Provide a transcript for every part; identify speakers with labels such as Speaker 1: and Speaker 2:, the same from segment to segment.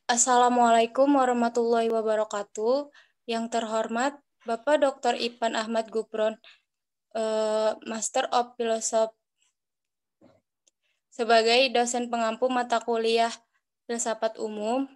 Speaker 1: Assalamualaikum warahmatullahi wabarakatuh. Yang terhormat Bapak Dr. Ipan Ahmad Gupron, Master of Philosophy, sebagai dosen pengampu mata kuliah Filsafat Umum,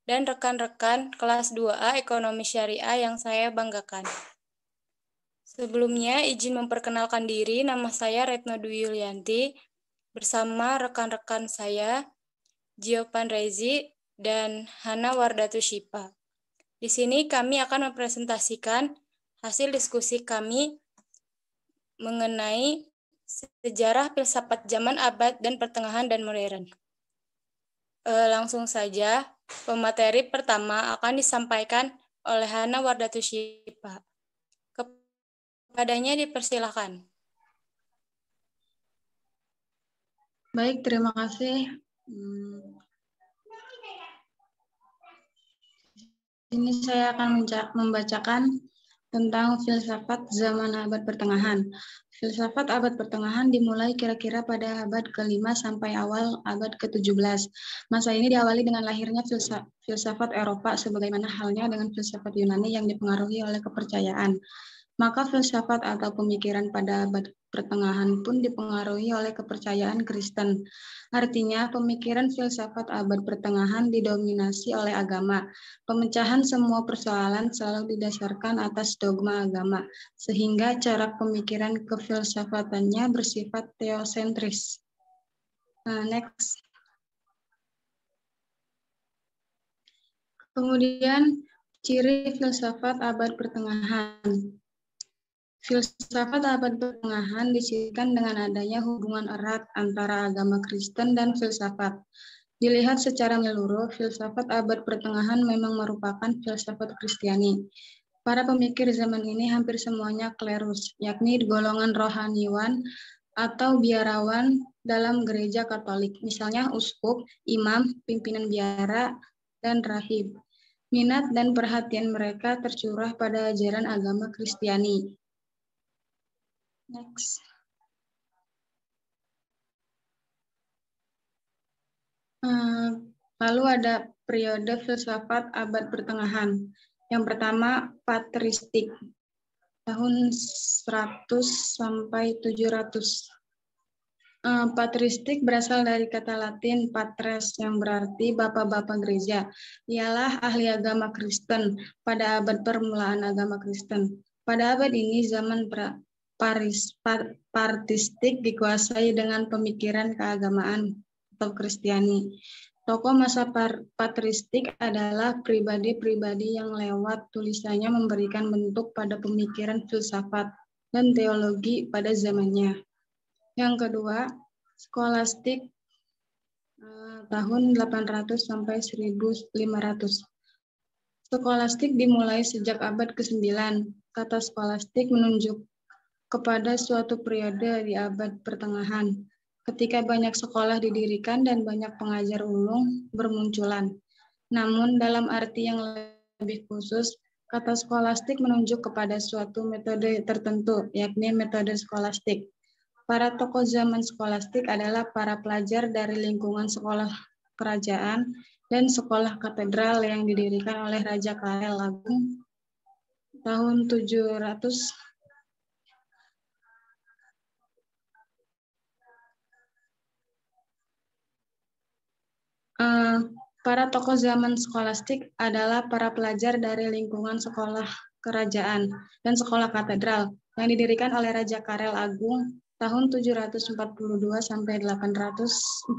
Speaker 1: dan rekan-rekan kelas 2A Ekonomi Syariah yang saya banggakan. Sebelumnya, izin memperkenalkan diri, nama saya Retno Dwi Yulianti, bersama rekan-rekan saya, Giopan Rezi dan Hana Wardatu Shipa. Di sini kami akan mempresentasikan hasil diskusi kami mengenai sejarah filsafat zaman abad dan pertengahan dan modern. Langsung saja, pemateri pertama akan disampaikan oleh Hana Wardatu Shipa. Kepadanya dipersilakan.
Speaker 2: Baik, terima kasih. Ini saya akan membacakan tentang filsafat zaman abad pertengahan. Filsafat abad pertengahan dimulai kira-kira pada abad ke-5 sampai awal abad ke-17. Masa ini diawali dengan lahirnya filsafat Eropa sebagaimana halnya dengan filsafat Yunani yang dipengaruhi oleh kepercayaan. Maka filsafat atau pemikiran pada abad pertengahan pun dipengaruhi oleh kepercayaan Kristen. Artinya, pemikiran filsafat abad pertengahan didominasi oleh agama. Pemecahan semua persoalan selalu didasarkan atas dogma agama, sehingga cara pemikiran kefilsafatannya bersifat teosentris. Next. Kemudian, ciri filsafat abad pertengahan. Filsafat abad pertengahan disirikan dengan adanya hubungan erat antara agama Kristen dan filsafat. Dilihat secara menyeluruh, filsafat abad pertengahan memang merupakan filsafat Kristiani. Para pemikir zaman ini hampir semuanya klerus, yakni golongan rohaniwan atau biarawan dalam gereja Katolik, misalnya uskup, imam, pimpinan biara, dan rahib. Minat dan perhatian mereka tercurah pada ajaran agama Kristiani. Next. Lalu ada periode filsafat abad pertengahan. Yang pertama, patristik, tahun 100 sampai 700. Patristik berasal dari kata Latin patres yang berarti bapak-bapak gereja. Ialah ahli agama Kristen pada abad permulaan agama Kristen. Pada abad ini zaman patristik dikuasai dengan pemikiran keagamaan atau Kristiani. Tokoh masa patristik adalah pribadi-pribadi yang lewat tulisannya memberikan bentuk pada pemikiran filsafat dan teologi pada zamannya. Yang kedua, skolastik tahun 800 sampai 1500. Skolastik dimulai sejak abad ke-9. Kata skolastik menunjuk kepada suatu periode di abad pertengahan, ketika banyak sekolah didirikan dan banyak pengajar ulung bermunculan. Namun dalam arti yang lebih khusus, kata skolastik menunjuk kepada suatu metode tertentu, yakni metode skolastik. Para tokoh zaman skolastik adalah para pelajar dari lingkungan sekolah kerajaan dan sekolah katedral yang didirikan oleh Raja Karel Agung tahun 700. Para tokoh zaman skolastik adalah para pelajar dari lingkungan sekolah kerajaan dan sekolah katedral yang didirikan oleh Raja Karel Agung tahun 742 sampai 814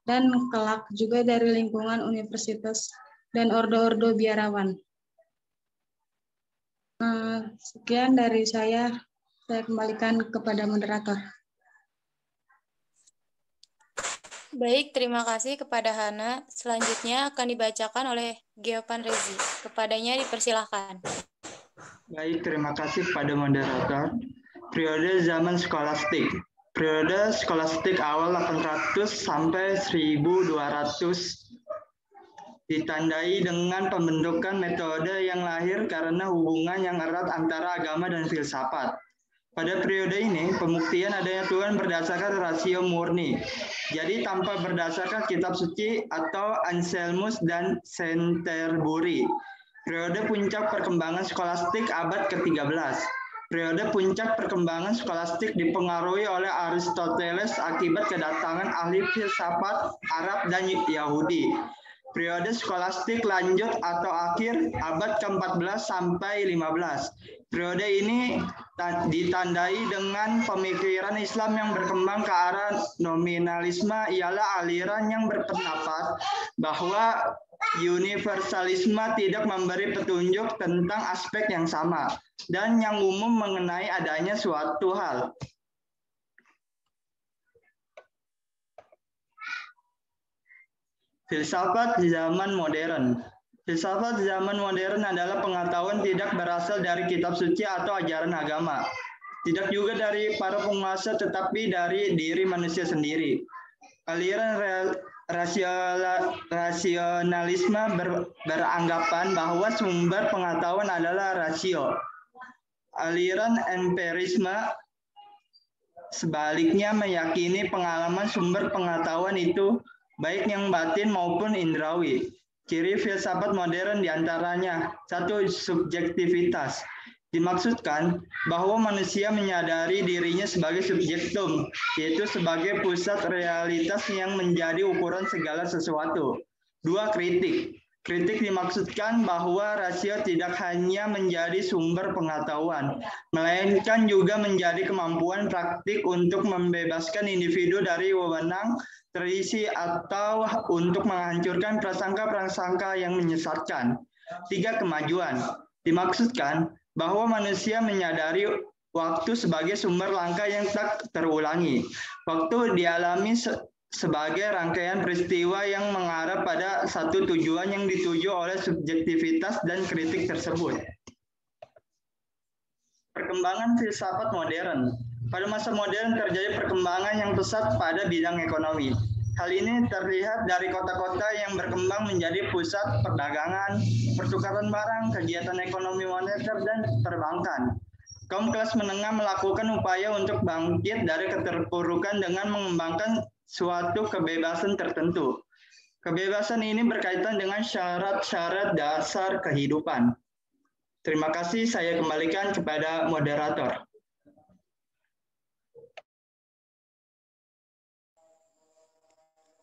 Speaker 2: dan kelak juga dari lingkungan universitas dan ordo-ordo biarawan. Sekian dari saya kembalikan kepada moderator.
Speaker 1: Baik, terima kasih kepada Hana. Selanjutnya akan dibacakan oleh Giopan Rezi. Kepadanya dipersilahkan.
Speaker 3: Baik, terima kasih kepada moderator. Periode zaman skolastik. Periode skolastik awal 800 sampai 1200 ditandai dengan pembentukan metode yang lahir karena hubungan yang erat antara agama dan filsafat. Pada periode ini, pembuktian adanya Tuhan berdasarkan rasio murni. Jadi tanpa berdasarkan kitab suci atau Anselmus dan Canterbury. Periode puncak perkembangan skolastik abad ke-13. Periode puncak perkembangan skolastik dipengaruhi oleh Aristoteles akibat kedatangan ahli filsafat Arab dan Yahudi. Periode skolastik lanjut atau akhir abad ke-14 sampai 15. Periode ini ditandai dengan pemikiran Islam yang berkembang ke arah nominalisme, ialah aliran yang berpendapat bahwa universalisme tidak memberi petunjuk tentang aspek yang sama dan yang umum mengenai adanya suatu hal. Filsafat zaman modern. Filsafat zaman modern adalah pengetahuan tidak berasal dari kitab suci atau ajaran agama. Tidak juga dari para penguasa, tetapi dari diri manusia sendiri. Aliran rasionalisme beranggapan bahwa sumber pengetahuan adalah rasio. Aliran empirisme sebaliknya meyakini pengalaman sumber pengetahuan itu baik yang batin maupun indrawi. Ciri filsafat modern diantaranya, 1. Subjektivitas. Dimaksudkan bahwa manusia menyadari dirinya sebagai subjektum, yaitu sebagai pusat realitas yang menjadi ukuran segala sesuatu. 2. Kritik. Kritik dimaksudkan bahwa rasio tidak hanya menjadi sumber pengetahuan, melainkan juga menjadi kemampuan praktik untuk membebaskan individu dari wewenang tradisi atau untuk menghancurkan prasangka-prasangka yang menyesatkan. 3. Kemajuan. Dimaksudkan bahwa manusia menyadari waktu sebagai sumber langkah yang tak terulangi. Waktu dialami sebagai rangkaian peristiwa yang mengarah pada satu tujuan yang dituju oleh subjektivitas dan kritik tersebut. Perkembangan filsafat modern. Pada masa modern terjadi perkembangan yang pesat pada bidang ekonomi. Hal ini terlihat dari kota-kota yang berkembang menjadi pusat perdagangan, pertukaran barang, kegiatan ekonomi moneter, dan perbankan. Kaum kelas menengah melakukan upaya untuk bangkit dari keterpurukan dengan mengembangkan suatu kebebasan tertentu. Kebebasan ini berkaitan dengan syarat-syarat dasar kehidupan. Terima kasih, saya kembalikan kepada moderator.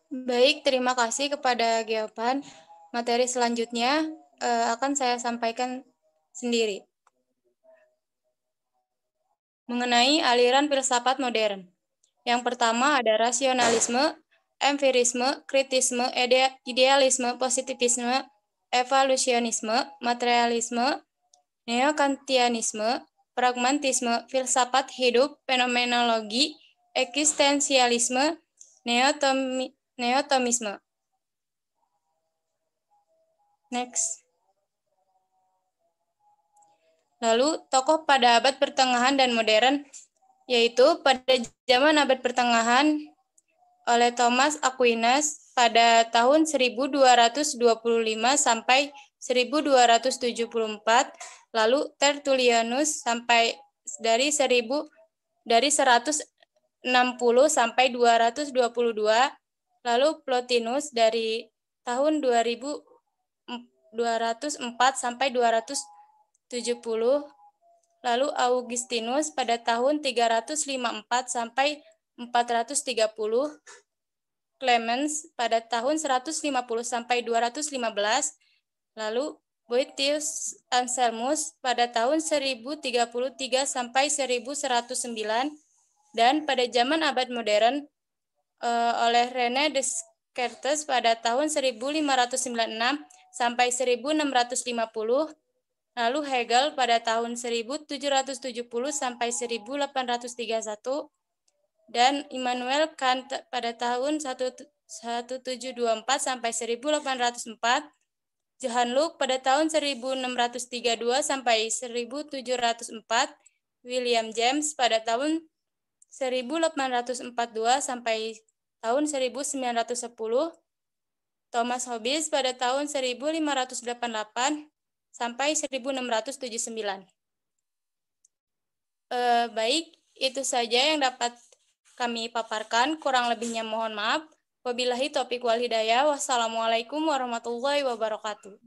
Speaker 1: Baik, terima kasih kepada Geopan. Materi selanjutnya akan saya sampaikan sendiri. Mengenai aliran filsafat modern. Yang pertama ada rasionalisme, empirisme, kritisme, idealisme, positivisme, evolusionisme, materialisme, neokantianisme, pragmatisme, filsafat hidup, fenomenologi, eksistensialisme, neotomisme. Next. Lalu tokoh pada abad pertengahan dan modern, yaitu pada zaman abad pertengahan oleh Thomas Aquinas pada tahun 1225 sampai 1274, lalu Tertullianus sampai dari 160 sampai 222, lalu Plotinus dari tahun 204 sampai 270, lalu Augustinus pada tahun 354 sampai 430, Clemens pada tahun 150 sampai 215, lalu Boethius Anselmus pada tahun 1033 sampai 1109, dan pada zaman abad modern oleh René Descartes pada tahun 1596 sampai 1650, lalu Hegel pada tahun 1770 sampai 1831, dan Immanuel Kant pada tahun 1724 sampai 1804, Johann Locke pada tahun 1632 sampai 1704, William James pada tahun 1842 sampai tahun 1910, Thomas Hobbes pada tahun 1588 sampai 1679. Baik, itu saja yang dapat kami paparkan. Kurang lebihnya mohon maaf. Wabillahi taufiq wal hidayah. Wassalamualaikum warahmatullahi wabarakatuh.